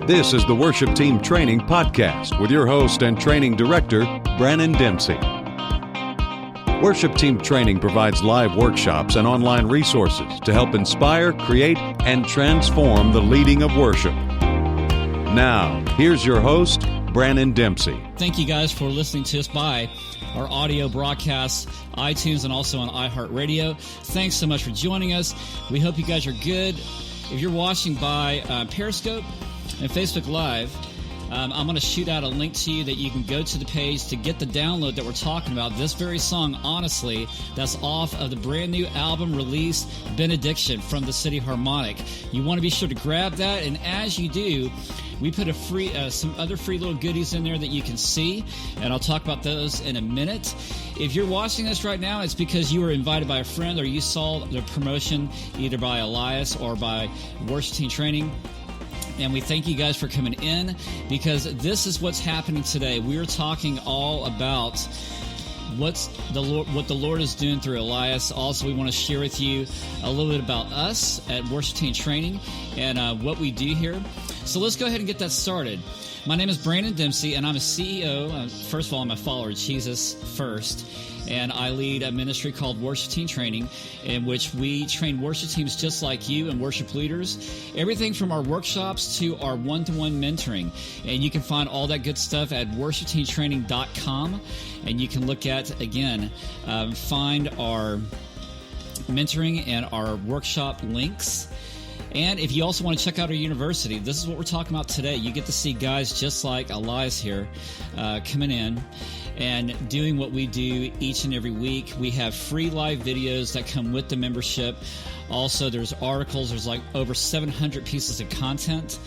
This is the Worship Team Training Podcast with your host and training director, Brannon Dempsey. Worship Team Training provides live workshops and online resources to help inspire, create, and transform the leading of worship. Now, here's your host, Brannon Dempsey. Thank you guys for listening to us by our audio broadcast, iTunes, and also on iHeartRadio. Thanks so much for joining us. We hope you guys are good. If you're watching by Periscope and Facebook Live, I'm going to shoot out a link to you that you can go to the page to get the download that we're talking about. This very song, honestly, that's off of the brand new album release, Benediction, from the City Harmonic. You want to be sure to grab that, and as you do, we put some other free little goodies in there that you can see, and I'll talk about those in a minute. If you're watching this right now, it's because you were invited by a friend or you saw the promotion either by Elias or by Worship Team Training. And we thank you guys for coming in, because this is what's happening today. We are talking all about what the Lord is doing through Elias. Also, we want to share with you a little bit about us at Worship Team Training and what we do here. So let's go ahead and get that started. My name is Brannon Dempsey, and I'm a CEO. First of all, I'm a follower of Jesus first. And I lead a ministry called Worship Team Training, in which we train worship teams just like you and worship leaders. Everything from our workshops to our one-to-one mentoring. And you can find all that good stuff at worshipteamtraining.com. And you can look at, again, find our mentoring and our workshop links. And if you also want to check out our university, this is what we're talking about today. You get to see guys just like Elias here coming in and doing what we do each and every week. We have free live videos that come with the membership. Also, there's articles. There's like over 700 pieces of content.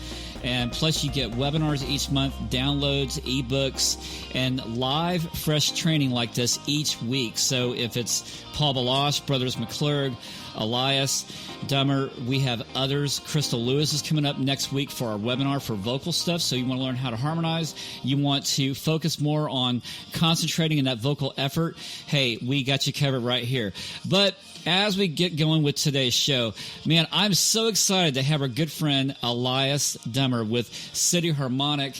And plus, you get webinars each month, downloads, ebooks, and live, fresh training like this each week. So if it's Paul Balash, Brothers McClurg, Elias, Dummer, we have others. Crystal Lewis is coming up next week for our webinar for vocal stuff. So you want to learn how to harmonize. You want to focus more on concentrating in that vocal effort. Hey, we got you covered right here. But as we get going with today's show, man, I'm so excited to have our good friend Elias Dummer with City Harmonic.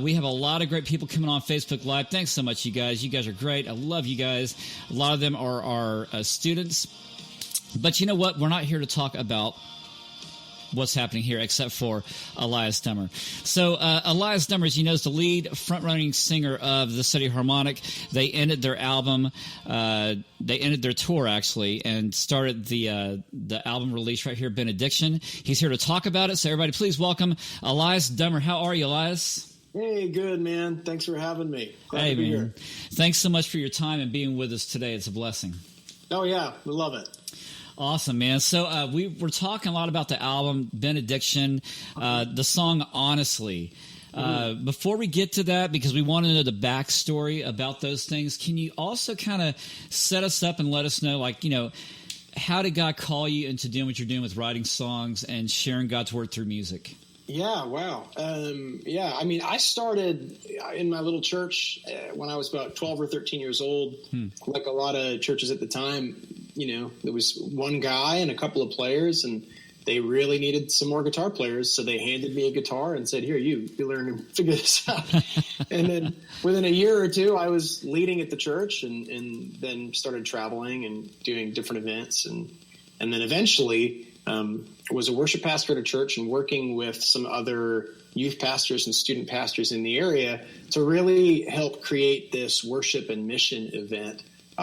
We have a lot of great people coming on Facebook Live. Thanks so much, you guys. You guys are great. I love you guys. A lot of them are our students. But you know what? We're not here to talk about what's happening here except for Elias Dummer. So Elias Dummer, as you know, is the lead front-running singer of the City Harmonic. They ended their album, they ended their tour, actually, and started the album release right here, Benediction. He's here to talk about it, so everybody please welcome Elias Dummer. How are you, Elias? Hey, good, man. Thanks for having me. Glad to be here. Thanks so much for your time and being with us today. It's a blessing. Oh, yeah. We love it. Awesome, man. So we were talking a lot about the album Benediction, the song Honestly. Before we get to that, because we want to know the backstory about those things, can you also kind of set us up and let us know, like, you know, how did God call you into doing what you're doing with writing songs and sharing God's word through music? Yeah, wow. I mean, I started in my little church when I was about 12 or 13 years old. Like a lot of churches at the time, you know, there was one guy and a couple of players, and they really needed some more guitar players. So they handed me a guitar and said, here, you learn and figure this out. And then within a year or two, I was leading at the church and then started traveling and doing different events. And then eventually was a worship pastor at a church and working with some other youth pastors and student pastors in the area to really help create this worship and mission event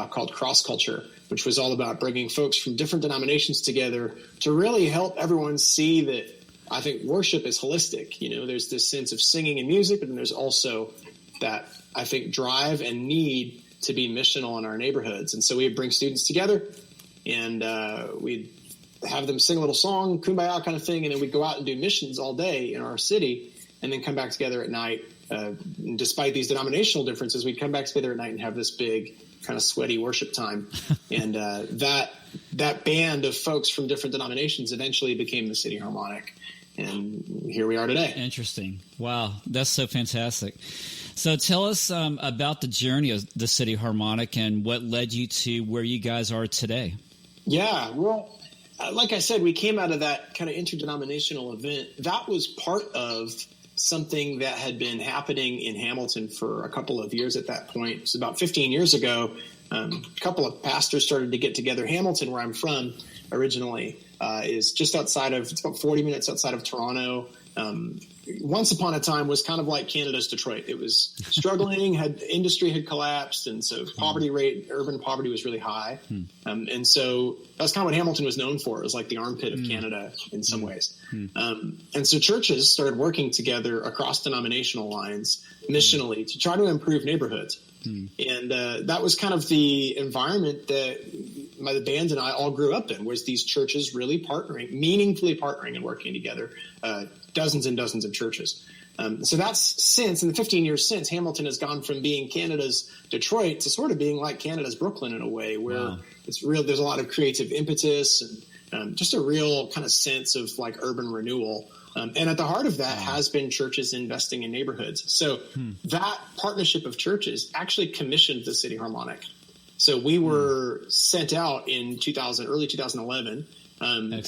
called Cross Culture, which was all about bringing folks from different denominations together to really help everyone see that I think worship is holistic. You know, there's this sense of singing and music, but then there's also that, I think, drive and need to be missional in our neighborhoods. And so we would bring students together and we'd have them sing a little song, kumbaya kind of thing, and then we'd go out and do missions all day in our city and then come back together at night. Despite these denominational differences, we'd come back together at night and have this big kind of sweaty worship time. And that band of folks from different denominations eventually became the City Harmonic. And here we are today. Interesting. Wow. That's so fantastic. So tell us about the journey of the City Harmonic and what led you to where you guys are today. Yeah, well, like I said, we came out of that kind of interdenominational event. That was part of something that had been happening in Hamilton for a couple of years at that point. It was about 15 years ago. A couple of pastors started to get together. Hamilton, where I'm from originally, is just outside of, it's about 40 minutes outside of Toronto. Once upon a time was kind of like Canada's Detroit. It was struggling, industry had collapsed, and so urban poverty was really high. And so that's kind of what Hamilton was known for. It was like the armpit of Canada in some ways. And so churches started working together across denominational lines missionally to try to improve neighborhoods. And that was kind of the environment that the band and I all grew up in, was these churches really meaningfully partnering and working together, dozens and dozens of churches. So that's in the 15 years since, Hamilton has gone from being Canada's Detroit to sort of being like Canada's Brooklyn in a way, where there's a lot of creative impetus and just a real kind of sense of like urban renewal. And at the heart of that has been churches investing in neighborhoods. So that partnership of churches actually commissioned the City Harmonic. So we were sent out in early 2011,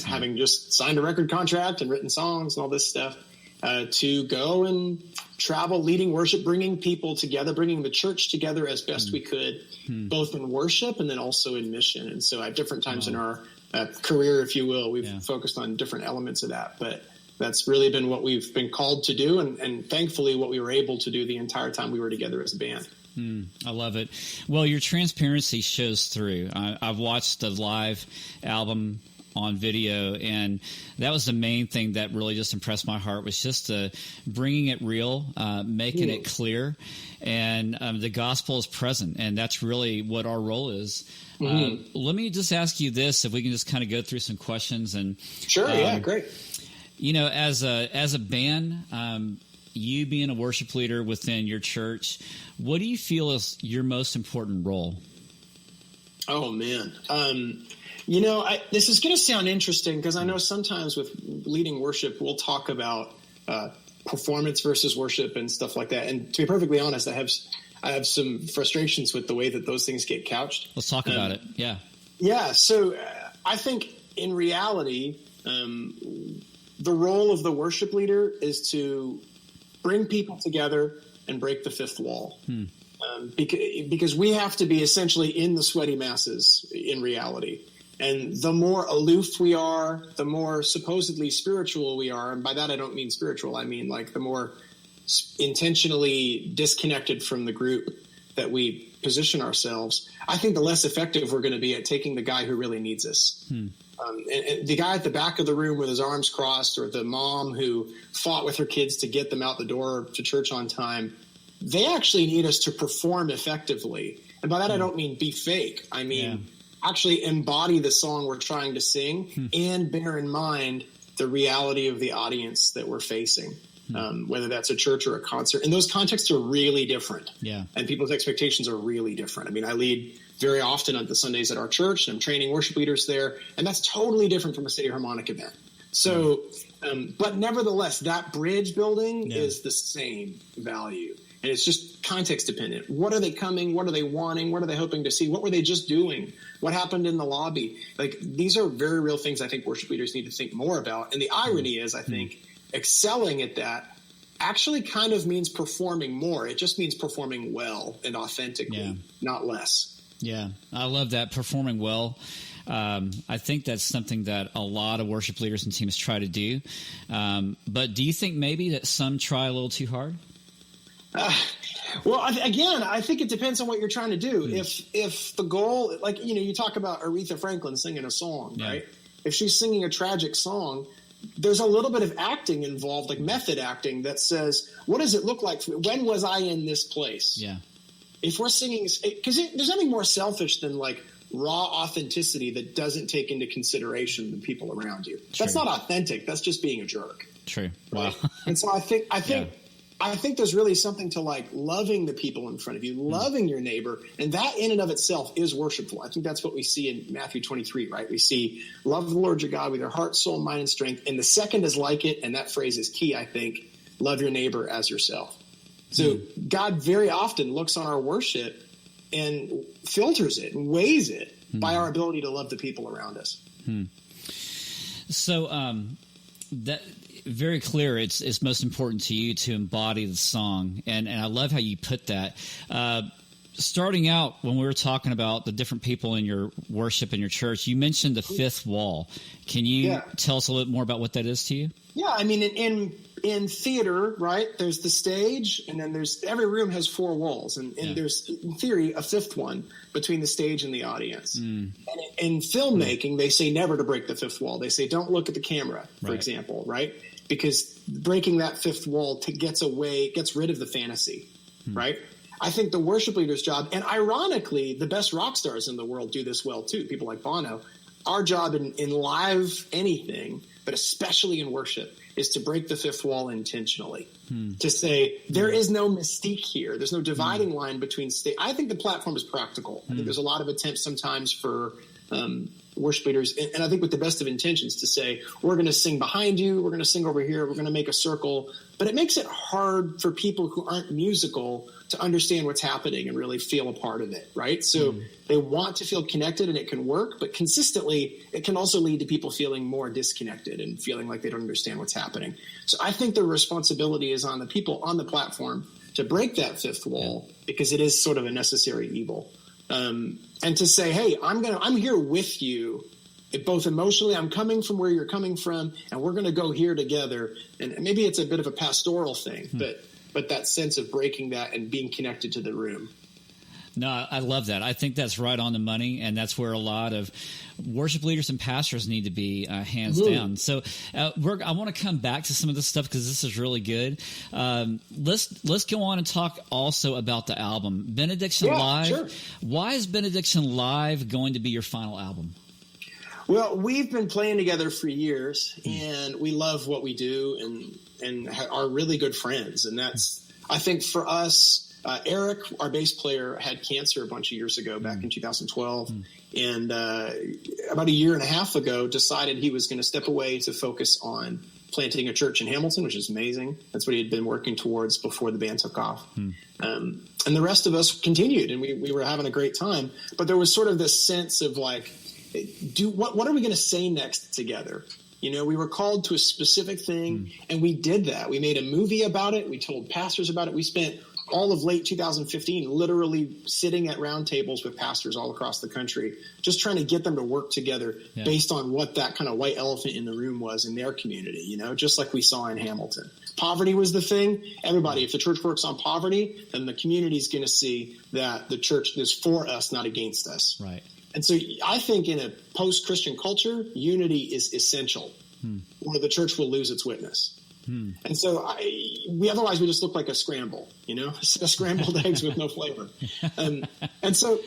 having just signed a record contract and written songs and all this stuff, to go and travel, leading worship, bringing people together, bringing the church together as best we could, both in worship and then also in mission. And so at different times in our career, if you will, we've focused on different elements of that. But that's really been what we've been called to do, and thankfully what we were able to do the entire time we were together as a band. I love it. Well, your transparency shows through. I've watched the live album on video, and that was the main thing that really just impressed my heart, was just bringing it real, making it clear, and the gospel is present, and that's really what our role is. Let me just ask you this, if we can just kind of go through some questions. And Sure, yeah, great. You know, as a band, you being a worship leader within your church, what do you feel is your most important role? Oh, man. You know, this is going to sound interesting, because I know sometimes with leading worship, we'll talk about performance versus worship and stuff like that. And to be perfectly honest, I have some frustrations with the way that those things get couched. Let's talk about it. Yeah. Yeah. So I think in reality, the role of the worship leader is to bring people together and break the fifth wall. Because we have to be essentially in the sweaty masses in reality. And the more aloof we are, the more supposedly spiritual we are. And by that, I don't mean spiritual. I mean like the more intentionally disconnected from the group that we position ourselves, I think the less effective we're going to be at taking the guy who really needs us. And the guy at the back of the room with his arms crossed, or the mom who fought with her kids to get them out the door to church on time, they actually need us to perform effectively. And by that, I don't mean be fake. I mean actually embody the song we're trying to sing and bear in mind the reality of the audience that we're facing, whether that's a church or a concert. And those contexts are really different. And people's expectations are really different. I mean, I lead very often on the Sundays at our church, and I'm training worship leaders there, and that's totally different from a City Harmonic event. So, but nevertheless, that bridge building is the same value. And it's just context dependent. What are they coming? What are they wanting? What are they hoping to see? What were they just doing? What happened in the lobby? Like, these are very real things I think worship leaders need to think more about. And the irony is, I think, excelling at that actually kind of means performing more. It just means performing well and authentically, not less. Yeah, I love that, performing well. I think that's something that a lot of worship leaders and teams try to do. But do you think maybe that some try a little too hard? Well, I think it depends on what you're trying to do. If the goal, like, you know, you talk about Aretha Franklin singing a song, right? If she's singing a tragic song, there's a little bit of acting involved, like method acting, that says, what does it look like? When was I in this place? If we're singing, because there's nothing more selfish than like raw authenticity that doesn't take into consideration the people around you. That's not authentic. That's just being a jerk. True. Wow. Right? And so I think there's really something to like loving the people in front of you, loving your neighbor, and that in and of itself is worshipful. I think that's what we see in Matthew 23, right? We see love the Lord your God with your heart, soul, mind, and strength. And the second is like it, and that phrase is key, I think, love your neighbor as yourself. So God very often looks on our worship and filters it and weighs it by our ability to love the people around us. So that very clear. It's most important to you to embody the song, and I love how you put that. Starting out, when we were talking about the different people in your worship in your church, you mentioned the fifth wall. Can you tell us a little bit more about what that is to you? Yeah, I mean, in theater, right, there's the stage, and then every room has four walls, and there's, in theory, a fifth one between the stage and the audience. And in filmmaking, they say never to break the fifth wall. They say don't look at the camera, for example, right? Because breaking that fifth wall gets rid of the fantasy, right? I think the worship leader's job, and ironically, the best rock stars in the world do this well too, people like Bono. Our job in live anything, but especially in worship, is to break the fifth wall intentionally. To say there is no mystique here. There's no dividing line between stage. I think the platform is practical. I think there's a lot of attempts sometimes for worship leaders, and I think with the best of intentions, to say, we're going to sing behind you, we're going to sing over here, we're going to make a circle. But it makes it hard for people who aren't musical to understand what's happening and really feel a part of it, right? So they want to feel connected, and it can work, but consistently it can also lead to people feeling more disconnected and feeling like they don't understand what's happening. So I think the responsibility is on the people on the platform to break that fifth wall, because it is sort of a necessary evil. And to say, hey, I'm here with you, both emotionally, I'm coming from where you're coming from, and we're going to go here together. And maybe it's a bit of a pastoral thing, but that sense of breaking that and being connected to the room. No, I love that. I think that's right on the money, and that's where a lot of worship leaders and pastors need to be, hands down. So I want to come back to some of this stuff because this is really good. Let's go on and talk also about the album, Benediction Live. Sure. Why is Benediction Live going to be your final album? Well, we've been playing together for years, and we love what we do and are really good friends. And that's, I think for us, Eric, our bass player, had cancer a bunch of years ago, back in 2012. And about a year and a half ago, decided he was going to step away to focus on planting a church in Hamilton, which is amazing. That's what he had been working towards before the band took off. And the rest of us continued, and we were having a great time. But there was sort of this sense of like, what are we going to say next together? You know, we were called to a specific thing, and we did that. We made a movie about it. We told pastors about it. We spent all of late 2015 literally sitting at round tables with pastors all across the country, just trying to get them to work together based on what that kind of white elephant in the room was in their community, you know, just like we saw in Hamilton. Poverty was the thing. Everybody, if the church works on poverty, then the community is going to see that the church is for us, not against us. Right. And so I think in a post-Christian culture, unity is essential, or the church will lose its witness. And so otherwise we just look like a scramble, you know, scrambled eggs with no flavor. And so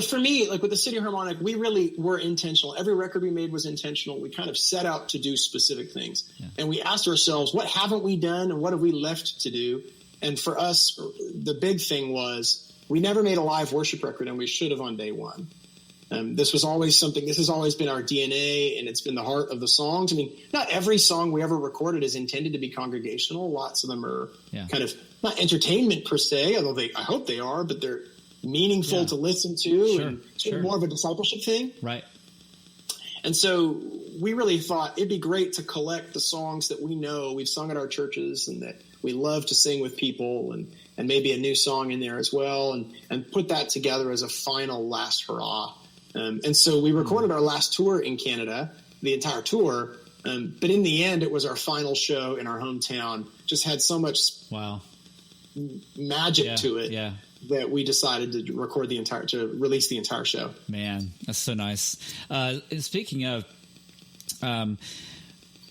for me, like with the City Harmonic, we really were intentional. Every record we made was intentional. We kind of set out to do specific things. And we asked ourselves, what haven't we done and what have we left to do? And for us, the big thing was we never made a live worship record, and we should have on day one. This has always been our DNA, and it's been the heart of the songs. I mean, not every song we ever recorded is intended to be congregational. Lots of them are kind of not entertainment per se, although I hope they are, but they're meaningful to listen to and more of a discipleship thing. Right. And so we really thought it'd be great to collect the songs that we know we've sung at our churches and that we love to sing with people, and maybe a new song in there as well, and put that together as a final last hurrah. And so we recorded our last tour in Canada, the entire tour, but in the end, it was our final show in our hometown. Just had so much magic to it that we decided to release the entire show. Man, that's so nice. Speaking of,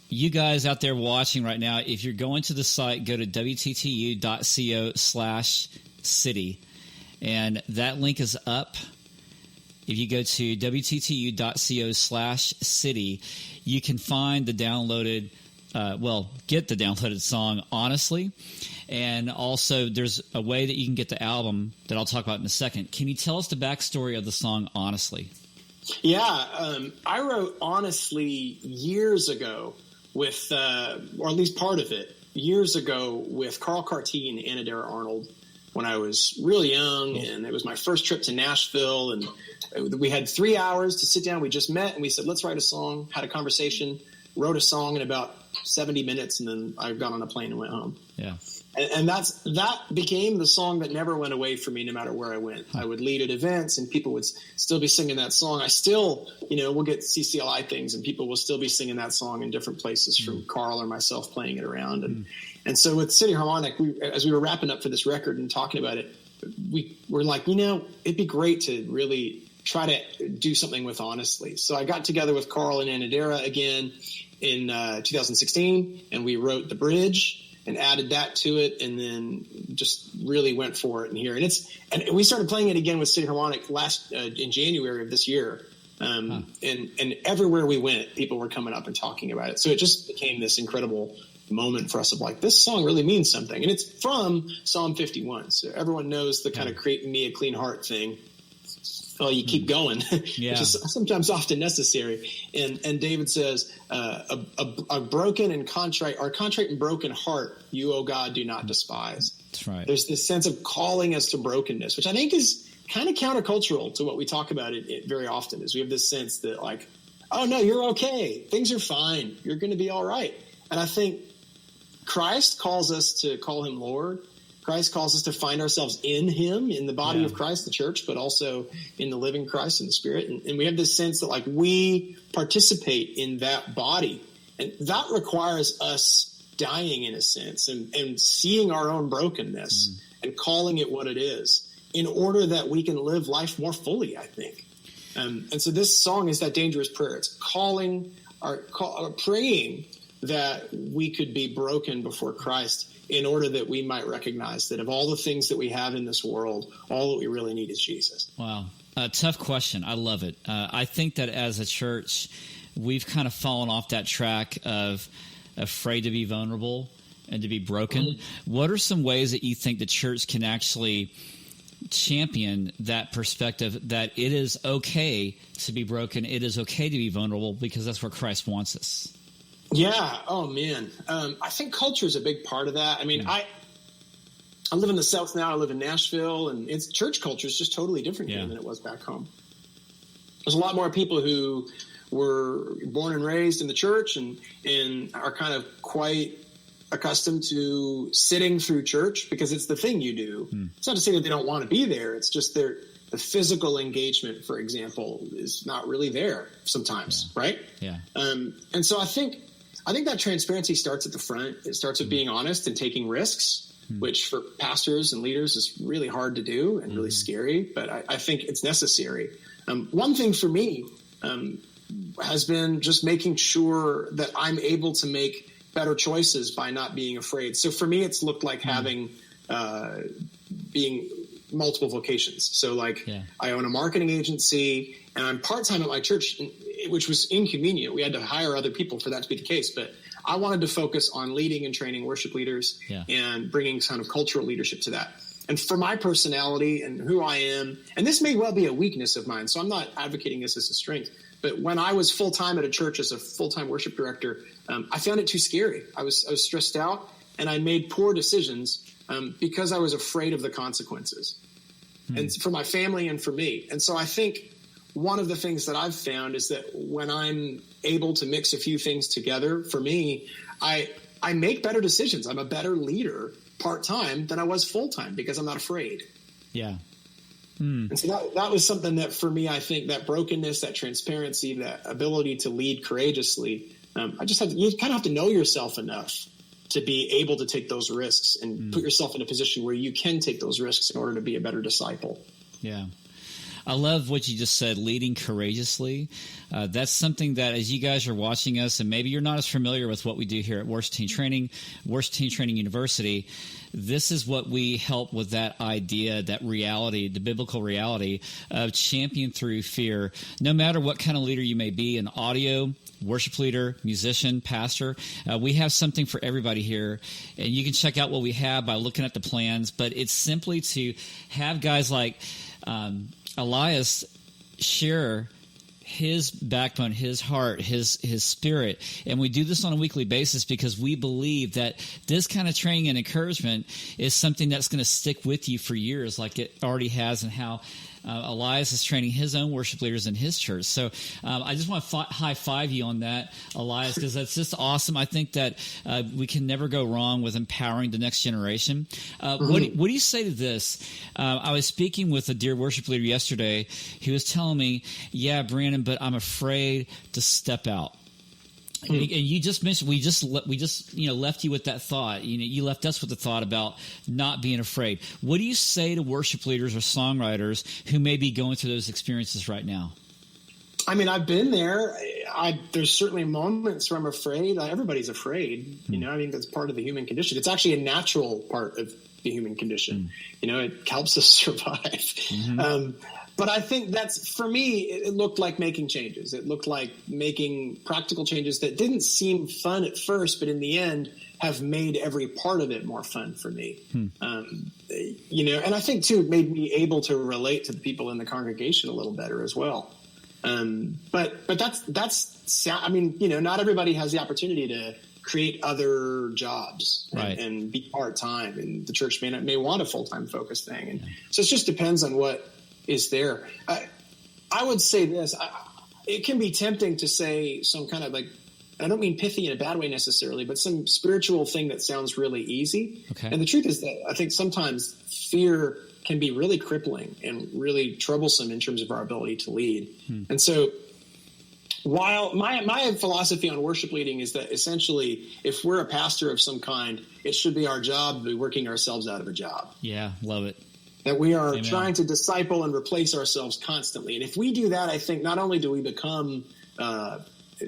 you guys out there watching right now, if you're going to the site, go to wttu.co/city, and that link is up. If you go to wttu.co/city, you can find the downloaded, get the downloaded song, Honestly. And also there's a way that you can get the album that I'll talk about in a second. Can you tell us the backstory of the song Honestly? Yeah, I wrote Honestly years ago with, or at least part of it, years ago with Carl Carty and Anna Dara Arnold when I was really young, and it was my first trip to Nashville, and we had 3 hours to sit down. We just met, and we said, let's write a song, had a conversation, wrote a song in about 70 minutes, and then I got on a plane and went home. Yeah. And that became the song that never went away from me, no matter where I went. I would lead at events, and people would still be singing that song. I still, we'll get CCLI things, and people will still be singing that song in different places from Carl or myself playing it around. And so with City Harmonic, as we were wrapping up for this record and talking about it, we were like, it'd be great to really try to do something with Honestly. So I got together with Carl and Anadera again in 2016, and we wrote the bridge and added that to it, and then just really went for it in here. And we started playing it again with City Harmonic in January of this year. And everywhere we went, people were coming up and talking about it. So it just became this incredible moment for us of like, this song really means something. And it's from Psalm 51. So everyone knows the kind of create in me a clean heart thing. Well, you keep going, which is sometimes often necessary. And David says, a broken and contrite and broken heart, you, O God, do not despise. That's right. There's this sense of calling us to brokenness, which I think is kind of countercultural to what we talk about it very often, is we have this sense that like, oh, no, you're okay. Things are fine. You're going to be all right. And I think Christ calls us to call him Lord. Christ calls us to find ourselves in him, in the body of Christ, the church, but also in the living Christ and the Spirit. And we have this sense that like we participate in that body. And that requires us dying in a sense and seeing our own brokenness and calling it what it is in order that we can live life more fully, I think. And so this song is that dangerous prayer. It's praying that we could be broken before Christ in order that we might recognize that of all the things that we have in this world, all that we really need is Jesus. Wow. Tough question. I love it. I think that as a church, we've kind of fallen off that track of afraid to be vulnerable and to be broken. What are some ways that you think the church can actually champion that perspective that it is okay to be broken, it is okay to be vulnerable, because that's where Christ wants us? Yeah. Oh, man. I think culture is a big part of that. I mean, I live in the South now. I live in Nashville, and church culture is just totally different here than it was back home. There's a lot more people who were born and raised in the church and are kind of quite accustomed to sitting through church because it's the thing you do. It's not to say that they don't want to be there. It's just the physical engagement, for example, is not really there sometimes, right? Yeah. And so I think that transparency starts at the front. It starts with being honest and taking risks, which for pastors and leaders is really hard to do and really scary, but I think it's necessary. One thing for me has been just making sure that I'm able to make better choices by not being afraid. So for me, it's looked like having being multiple vocations. So like I own a marketing agency and I'm part-time at my church, which was inconvenient. We had to hire other people for that to be the case. But I wanted to focus on leading and training worship leaders and bringing kind of cultural leadership to that. And for my personality and who I am, and this may well be a weakness of mine, so I'm not advocating this as a strength, but when I was full-time at a church as a full-time worship director, I found it too scary. I was stressed out, and I made poor decisions because I was afraid of the consequences, and for my family and for me. And so I think one of the things that I've found is that when I'm able to mix a few things together, for me, I make better decisions. I'm a better leader part-time than I was full-time because I'm not afraid. Yeah. And so that was something that for me, I think that brokenness, that transparency, that ability to lead courageously, you kind of have to know yourself enough to be able to take those risks and put yourself in a position where you can take those risks in order to be a better disciple. Yeah. I love what you just said, leading courageously. That's something that as you guys are watching us, and maybe you're not as familiar with what we do here at Worship Team Training University, this is what we help with, that idea, that reality, the biblical reality of champion through fear. No matter what kind of leader you may be, an audio, worship leader, musician, pastor, we have something for everybody here. And you can check out what we have by looking at the plans. But it's simply to have guys like Elias share his backbone, his heart, his spirit. And we do this on a weekly basis because we believe that this kind of training and encouragement is something that's going to stick with you for years like it already has, and how Elias is training his own worship leaders in his church. So I just want to high-five you on that, Elias, because that's just awesome. I think that we can never go wrong with empowering the next generation. What do you say to this? I was speaking with a dear worship leader yesterday. He was telling me, yeah, Brandon, but I'm afraid to step out. And you just mentioned we just left you with that thought. You left us with the thought about not being afraid. What do you say to worship leaders or songwriters who may be going through those experiences right now? I mean, I've been there. There's certainly moments where I'm afraid. Everybody's afraid. I think that's part of the human condition. It's actually a natural part of the human condition. It helps us survive. But I think for me, it looked like making changes. It looked like making practical changes that didn't seem fun at first, but in the end have made every part of it more fun for me. And I think too, it made me able to relate to the people in the congregation a little better as well. But not everybody has the opportunity to create other jobs and be part-time, and the church may want a full-time focused thing. And so it just depends on what is there. I would say this, it can be tempting to say some kind of I don't mean pithy in a bad way necessarily, but some spiritual thing that sounds really easy. Okay. And the truth is that I think sometimes fear can be really crippling and really troublesome in terms of our ability to lead. And so while my philosophy on worship leading is that essentially if we're a pastor of some kind, it should be our job to be working ourselves out of a job. Yeah, love it. That we are trying to disciple and replace ourselves constantly. And if we do that, I think not only do we become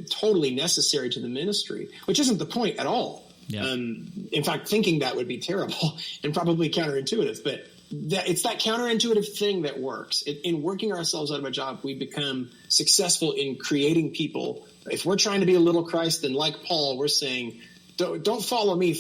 totally necessary to the ministry, which isn't the point at all. Yeah. In fact, thinking that would be terrible and probably counterintuitive. But it's that counterintuitive thing that works. In working ourselves out of a job, we become successful in creating people. If we're trying to be a little Christ, then like Paul, we're saying, don't follow me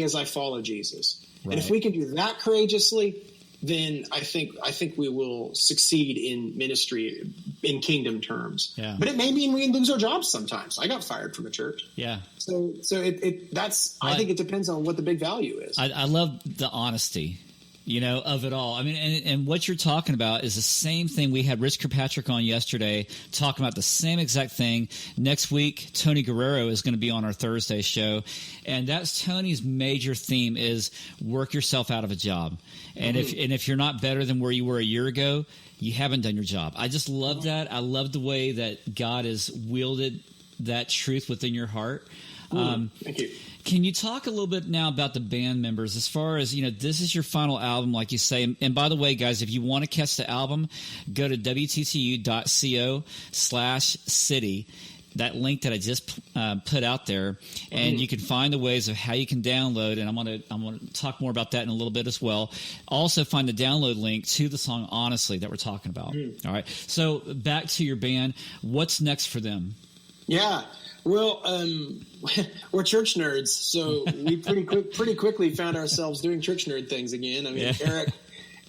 as I follow Jesus. Right. And if we can do that courageously, then I think we will succeed in ministry in kingdom terms. Yeah. But it may mean we lose our jobs sometimes. I got fired from a church. Yeah. So I think it depends on what the big value is. I love the honesty, of it all. I mean, and what you're talking about is the same thing. We had Rich Kirkpatrick on yesterday talking about the same exact thing. Next week, Tony Guerrero is going to be on our Thursday show. And that's Tony's major theme is work yourself out of a job. And if you're not better than where you were a year ago, you haven't done your job. I just love that. I love the way that God has wielded that truth within your heart. Thank you. Can you talk a little bit now about the band members as far as, this is your final album, like you say. And by the way, guys, if you want to catch the album, go to wttu.co/city. That link that I just put out there, and you can find the ways of how you can download. And I'm going to talk more about that in a little bit as well. Also, find the download link to the song "Honestly" that we're talking about. All right. So back to your band. What's next for them? Yeah. Well, we're church nerds, so we pretty quickly found ourselves doing church nerd things again. I mean,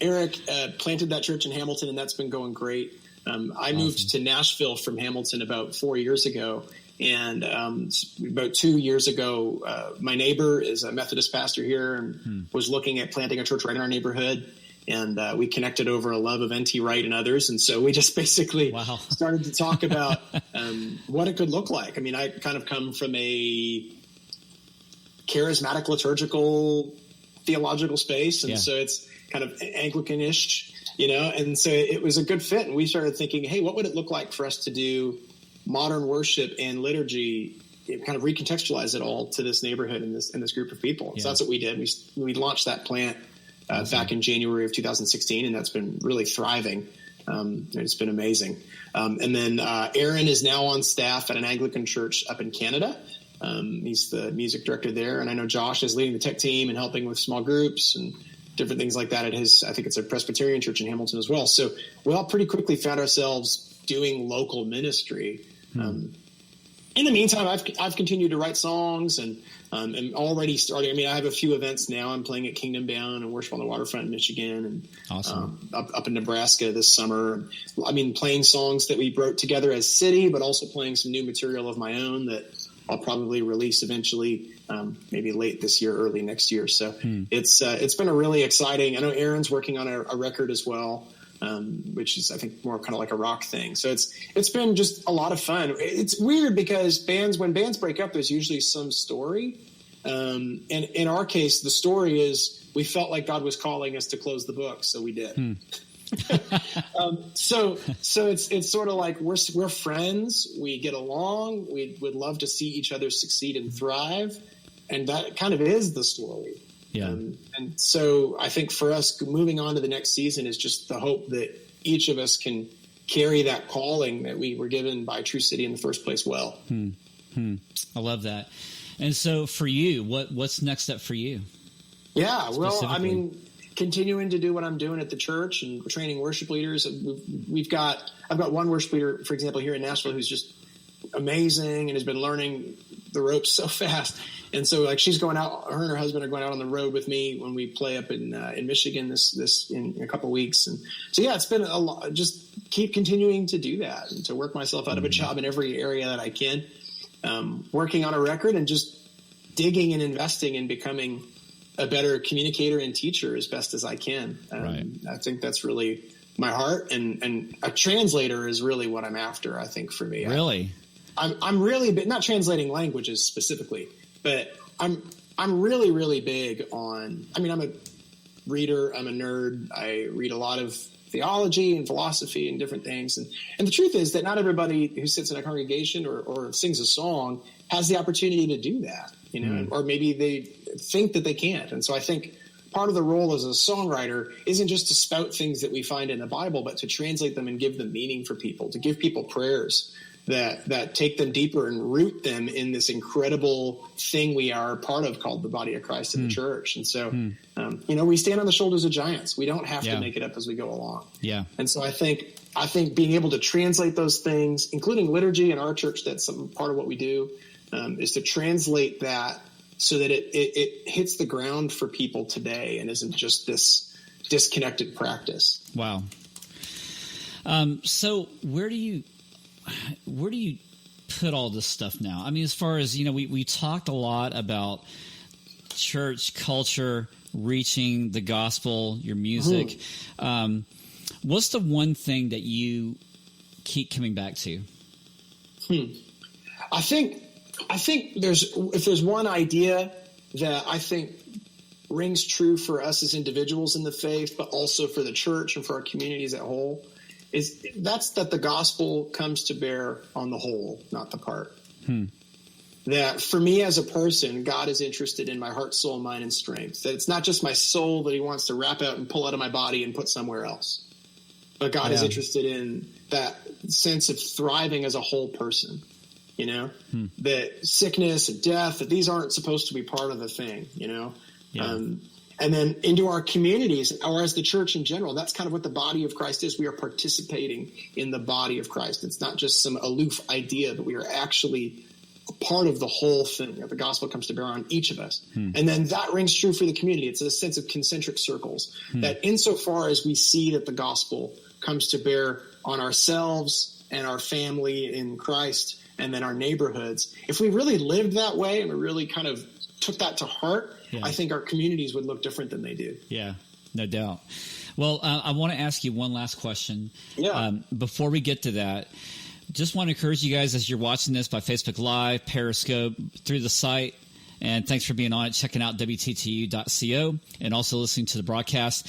Eric planted that church in Hamilton, and that's been going great. I moved to Nashville from Hamilton about 4 years ago, and about 2 years ago, my neighbor is a Methodist pastor here and was looking at planting a church right in our neighborhood. And we connected over a love of N.T. Wright and others. And so we just basically started to talk about what it could look like. I mean, I kind of come from a charismatic, liturgical, theological space. And so it's kind of Anglican-ish, and so it was a good fit. And we started thinking, hey, what would it look like for us to do modern worship and liturgy, kind of recontextualize it all to this neighborhood and this group of people. So that's what we did. We launched that plant back in January of 2016, and that's been really thriving. It's been amazing. And then Aaron is now on staff at an Anglican church up in Canada. He's the music director there. And I know Josh is leading the tech team and helping with small groups and different things like that at his, I think it's a Presbyterian church in Hamilton as well. So we all pretty quickly found ourselves doing local ministry. In the meantime, I've continued to write songs and am already starting. I mean, I have a few events now. I'm playing at Kingdom Bound and Worship on the Waterfront in Michigan, and awesome. Up in Nebraska this summer. I mean, playing songs that we wrote together as City, but also playing some new material of my own that I'll probably release eventually, maybe late this year, early next year. So it's been a really exciting. I know Aaron's working on a record as well. which is, I think, more kind of like a rock thing. So it's been just a lot of fun. It's weird because when bands break up, there's usually some story. And in our case, the story is we felt like God was calling us to close the book, so we did. So it's sort of like we're friends. We get along. We would love to see each other succeed and thrive, and that kind of is the story. Yeah. And so I think for us moving on to the next season is just the hope that each of us can carry that calling that we were given by True City in the first place well. I love that. And so for you, what's next step for you? Yeah, well, I mean, continuing to do what I'm doing at the church and training worship leaders. I've got one worship leader, for example, here in Nashville who's just amazing and has been learning the ropes so fast. And so like she's going out, her and her husband are going out on the road with me when we play up in Michigan this in a couple of weeks. And so, yeah, it's been a lot, just keep continuing to do that and to work myself out of a job in every area that I can, working on a record and just digging and investing in becoming a better communicator and teacher as best as I can. Right. I think that's really my heart, and a translator is really what I'm after, I think, for me. Really? I'm really not translating languages specifically, but I'm really, really big on, I mean, I'm a reader, I'm a nerd. I read a lot of theology and philosophy and different things. And the truth is that not everybody who sits in a congregation or sings a song has the opportunity to do that, or maybe they think that they can't. And so I think part of the role as a songwriter isn't just to spout things that we find in the Bible, but to translate them and give them meaning for people, to give people prayers that take them deeper and root them in this incredible thing we are a part of called the body of Christ in the church. And so, we stand on the shoulders of giants. We don't have to make it up as we go along. Yeah. And so I think being able to translate those things, including liturgy in our church, that's some part of what we do, is to translate that so that it hits the ground for people today and isn't just this disconnected practice. Wow. So where do you put all this stuff now? I mean, as far as, we talked a lot about church culture, reaching the gospel, your music. What's the one thing that you keep coming back to? I think if there's one idea that I think rings true for us as individuals in the faith, but also for the church and for our communities as a whole, that's that the gospel comes to bear on the whole, not the part. That for me as a person, God is interested in my heart, soul, mind, and strength. That it's not just my soul that he wants to wrap out and pull out of my body and put somewhere else. But God is interested in that sense of thriving as a whole person, that sickness and death, that these aren't supposed to be part of the thing, and then into our communities, or as the church in general, that's kind of what the body of Christ is. We are participating in the body of Christ. It's not just some aloof idea, but we are actually a part of the whole thing that the gospel comes to bear on each of us. And then that rings true for the community. It's a sense of concentric circles, that insofar as we see that the gospel comes to bear on ourselves and our family in Christ and then our neighborhoods, if we really lived that way and we really kind of took that to heart, I think our communities would look different than they do. Yeah, no doubt. Well, I want to ask you one last question. Yeah. Before we get to that, just want to encourage you guys as you're watching this by Facebook Live, Periscope, through the site, and thanks for being on it, checking out WTTU.co, and also listening to the broadcast.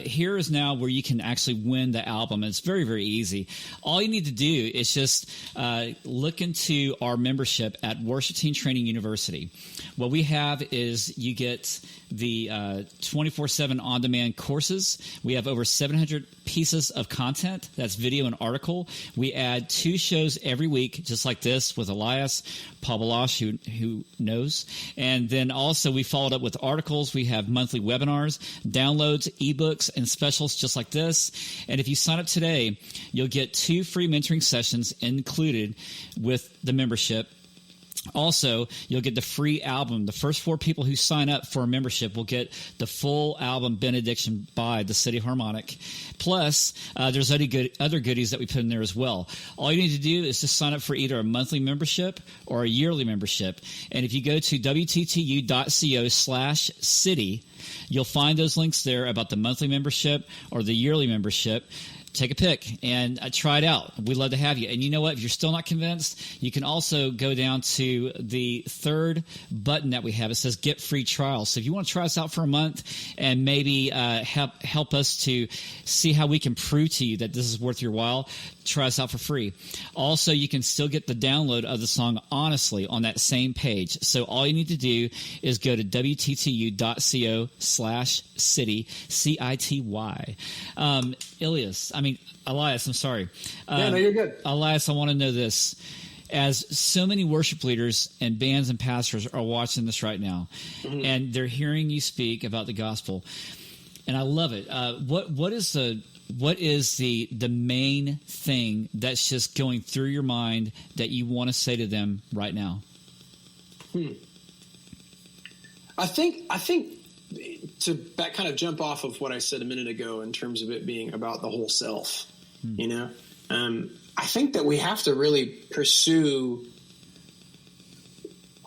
Here is now where you can actually win the album. It's very, very easy. All you need to do is just look into our membership at Worship Team Training University. What we have is you get the 24/7 on-demand courses. We have over 700 pieces of content. That's video and article. We add 2 shows every week, just like this, with Elias, Paul Balash, who knows. And then also we followed up with articles. We have monthly webinars, downloads, ebooks, and specials just like this. And if you sign up today, you'll get 2 free mentoring sessions included with the membership. Also, you'll get the free album. The first 4 people who sign up for a membership will get the full album Benediction by the City Harmonic. Plus, there's other goodies that we put in there as well. All you need to do is just sign up for either a monthly membership or a yearly membership. And if you go to wttu.co/city, you'll find those links there about the monthly membership or the yearly membership. Take a pick and try it out. We'd love to have you. And you know what? If you're still not convinced, you can also go down to the third button that we have. It says Get Free Trial. So if you want to try us out for a month and maybe help us to see how we can prove to you that this is worth your while, try us out for free. Also, you can still get the download of the song Honestly on that same page. So all you need to do is go to wttu.co/city, CITY. Elias, I'm sorry. No, you're good. Elias, I want to know this. As so many worship leaders and bands and pastors are watching this right now, and they're hearing you speak about the gospel, and I love it. What is the main thing that's just going through your mind that you want to say to them right now? I think to kind of jump off of what I said a minute ago in terms of it being about the whole self, I think that we have to really pursue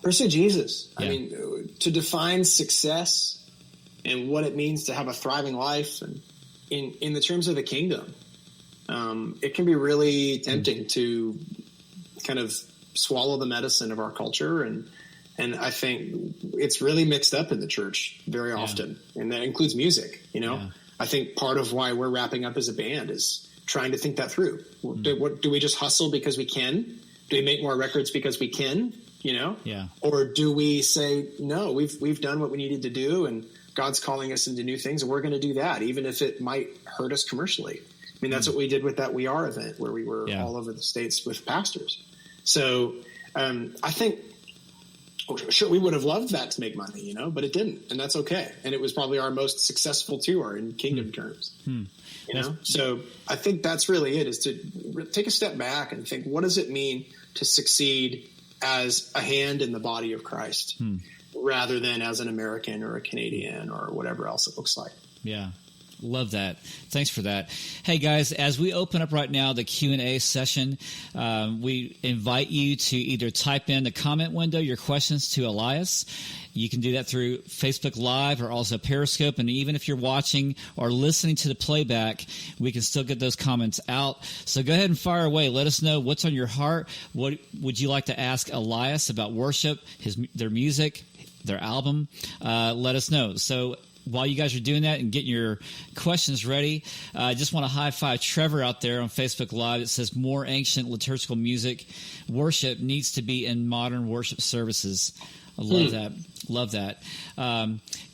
Jesus. Yeah. I mean, to define success and what it means to have a thriving life and in the terms of the kingdom, it can be really tempting to kind of swallow the medicine of our culture. And I think it's really mixed up in the church very often. And that includes music, I think part of why we're wrapping up as a band is trying to think that through. Do we just hustle because we can? Do we make more records because we can, or do we say, no, we've done what we needed to do and God's calling us into new things, and we're going to do that, even if it might hurt us commercially. I mean, that's what we did with that We Are event, where we were all over the States with pastors. So I think, sure, we would have loved that to make money, but it didn't, and that's okay. And it was probably our most successful tour in kingdom terms. So I think that's really it, is to take a step back and think, what does it mean to succeed as a hand in the body of Christ? Rather than as an American or a Canadian or whatever else it looks like. Yeah. Love that. Thanks for that. Hey guys, as we open up right now the Q&A session, we invite you to either type in the comment window your questions to Elias. You can do that through Facebook Live or also Periscope. And even if you're watching or listening to the playback, we can still get those comments out. So go ahead and fire away. Let us know what's on your heart. What would you like to ask Elias about worship, their music, their album? Let us know. So while you guys are doing that and getting your questions ready, I just want to high-five Trevor out there on Facebook Live. It says more ancient liturgical music worship needs to be in modern worship services. I love that. Love that.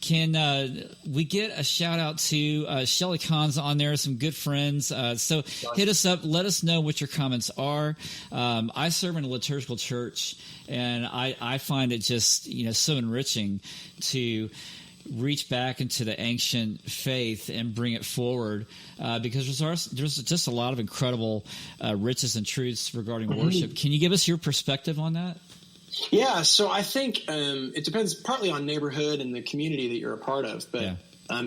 Can we get a shout-out to Shelly Kahn's on there, some good friends. So hit us up. Let us know what your comments are. I serve in a liturgical church, and I find it just so enriching to reach back into the ancient faith and bring it forward, because there's just a lot of incredible riches and truths regarding worship. Can you give us your perspective on that? Yeah, so I think it depends partly on neighborhood and the community that you're a part of. But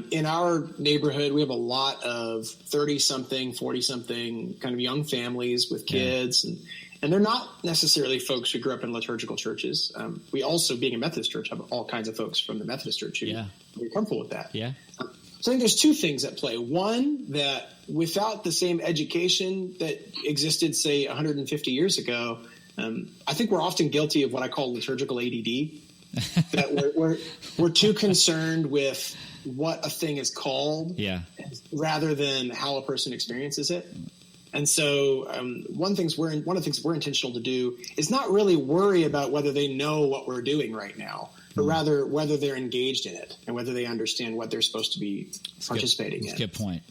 in our neighborhood, we have a lot of 30-something, 40-something kind of young families with kids. And they're not necessarily folks who grew up in liturgical churches. We also, being a Methodist church, have all kinds of folks from the Methodist church who are comfortable with that. So I think there's two things at play. One, that without the same education that existed, say, 150 years ago, I think we're often guilty of what I call liturgical ADD, that we're too concerned with what a thing is called rather than how a person experiences it. And so one of the things we're intentional to do is not really worry about whether they know what we're doing right now, but rather whether they're engaged in it and whether they understand what they're supposed to be participating in. That's a good point.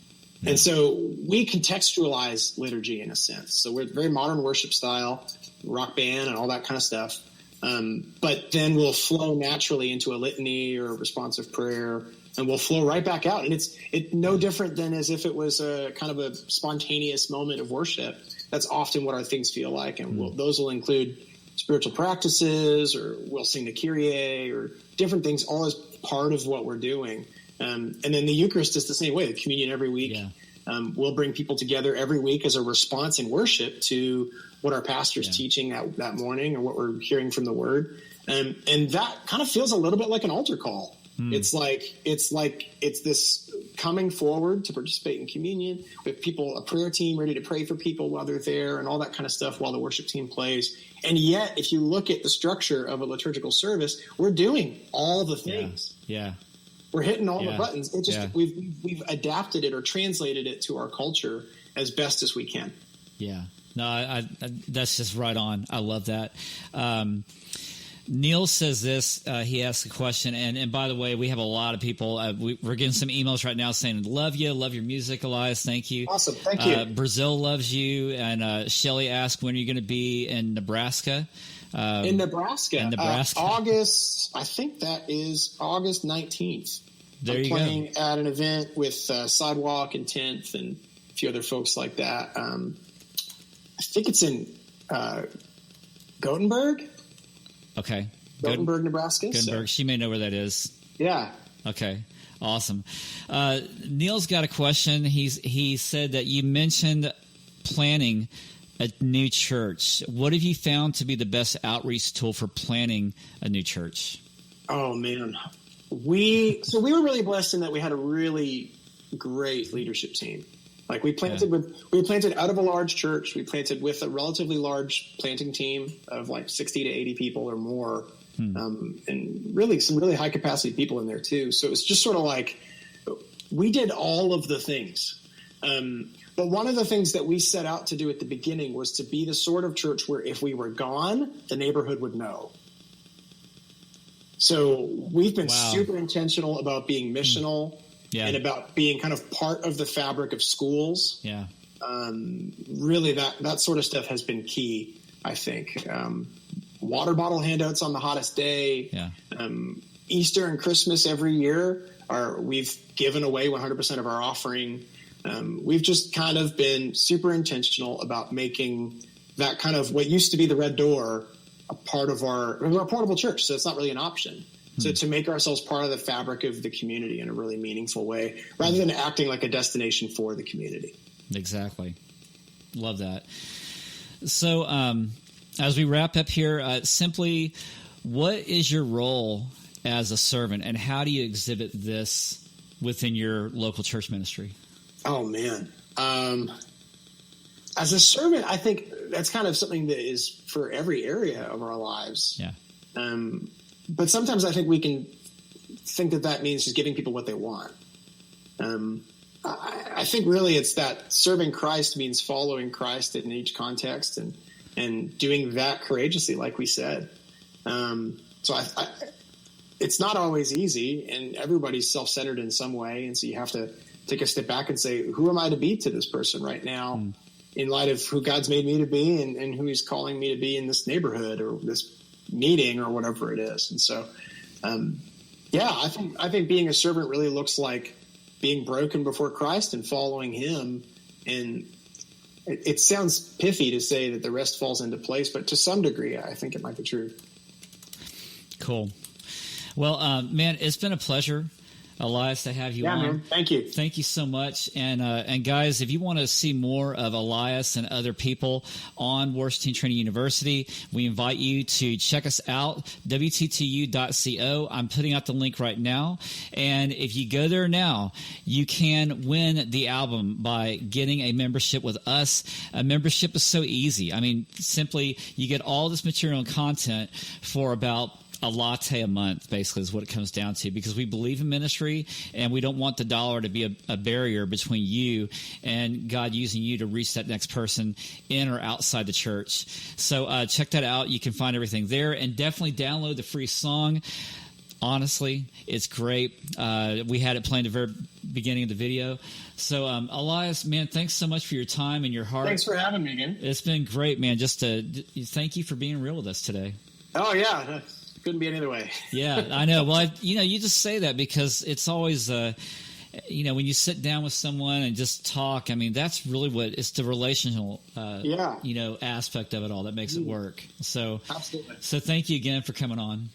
Yeah. And so we contextualize liturgy in a sense. So we're very modern worship style, rock band and all that kind of stuff. But then we'll flow naturally into a litany or a responsive prayer, and we'll flow right back out. And it's no different than as if it was a kind of a spontaneous moment of worship. That's often what our things feel like. And those will include spiritual practices, or we'll sing the Kyrie, or different things, all as part of what we're doing. And then the Eucharist is the same way, the communion every week. Yeah. We'll bring people together every week as a response in worship to what our pastor's teaching that morning, or what we're hearing from the Word. And that kind of feels a little bit like an altar call. It's this coming forward to participate in communion with people, a prayer team ready to pray for people while they're there, and all that kind of stuff while the worship team plays. And yet, if you look at the structure of a liturgical service, we're doing all the things. Yeah. We're hitting all the buttons. It just we've adapted it or translated it to our culture as best as we can. Yeah. No, I that's just right on. I love that. Neil says this. He asked a question, and by the way, we have a lot of people. We're getting some emails right now saying, love you, love your music, Elias. Thank you. Awesome. Thank you. Brazil loves you. And Shelly asked, when are you going to be in Nebraska? In Nebraska. August, I think that is August 19th. I'm playing at an event with Sidewalk and 10th and a few other folks like that. I think it's in Gothenburg. Okay. Gothenburg, Nebraska. Gothenburg. So. She may know where that is. Yeah. Okay. Awesome. Neil's got a question. He said that you mentioned planning a new church. What have you found to be the best outreach tool for planning a new church? Oh, man. We were really blessed in that we had a really great leadership team. Like we planted out of a large church. We planted with a relatively large planting team of like 60 to 80 people or more. And really some really high capacity people in there too. So it's just sort of like we did all of the things. But one of the things that we set out to do at the beginning was to be the sort of church where if we were gone, the neighborhood would know. So we've been super intentional about being missional and about being kind of part of the fabric of schools. Yeah. Really that sort of stuff has been key, I think. Water bottle handouts on the hottest day. Yeah. Easter and Christmas every year we've given away 100% of our offering. We've just kind of been super intentional about making that kind of what used to be the red door a part of we're a portable church, so it's not really an option. So to make ourselves part of the fabric of the community in a really meaningful way, rather than acting like a destination for the community. Exactly. Love that. So as we wrap up here, simply, what is your role as a servant, and how do you exhibit this within your local church ministry? Oh, man. As a servant, I think that's kind of something that is for every area of our lives. Yeah. But sometimes I think we can think that means just giving people what they want. I think really it's that serving Christ means following Christ in each context and doing that courageously, like we said. So it's not always easy, and everybody's self-centered in some way. And so you have to take a step back and say, who am I to be to this person right now in light of who God's made me to be and who he's calling me to be in this neighborhood or this meeting or whatever it is. And so, I think being a servant really looks like being broken before Christ and following him. And it sounds pithy to say that the rest falls into place, but to some degree, I think it might be true. Cool. Well, man, it's been a pleasure, Elias, to have you on. Man. Thank you. Thank you so much. And guys, if you want to see more of Elias and other people on Worship Team Training University, we invite you to check us out, wttu.co. I'm putting out the link right now. And if you go there now, you can win the album by getting a membership with us. A membership is so easy. I mean, simply you get all this material and content for about a latte a month, basically, is what it comes down to, because we believe in ministry and we don't want the dollar to be a barrier between you and God using you to reach that next person in or outside the church. So check that out. You can find everything there, and definitely download the free song. Honestly, it's great. We had it playing at the very beginning of the video. So, Elias, man, thanks so much for your time and your heart. Thanks for having me again. It's been great, man. Just thank you for being real with us today. Oh, yeah. Couldn't be any other way. Yeah, I know. Well, you just say that because it's always when you sit down with someone and just talk, I mean, that's really what it's the relational, aspect of it all that makes it work. So, absolutely. So thank you again for coming on.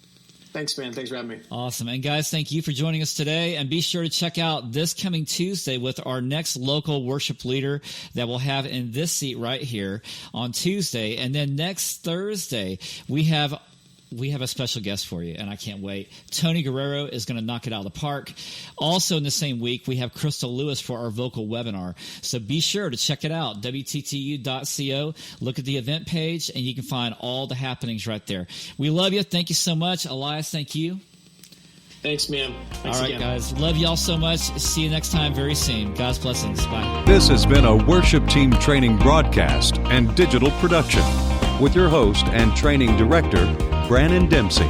Thanks, man. Thanks for having me. Awesome. And guys, thank you for joining us today. And be sure to check out this coming Tuesday with our next local worship leader that we'll have in this seat right here on Tuesday. And then next Thursday, we have a special guest for you, and I can't wait. Tony Guerrero is going to knock it out of the park. Also in the same week, we have Crystal Lewis for our vocal webinar. So be sure to check it out, WTTU.co. Look at the event page, and you can find all the happenings right there. We love you. Thank you so much. Elias, thank you. Thanks, man. Thanks all right, again. guys. Love y'all so much. See you next time very soon. God's blessings. Bye. This has been a worship team training broadcast and digital production with your host and training director, Brannon Dempsey.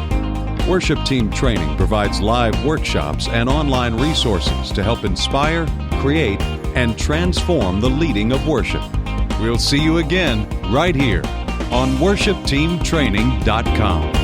Worship Team Training provides live workshops and online resources to help inspire, create, and transform the leading of worship. We'll see you again right here on worshipteamtraining.com.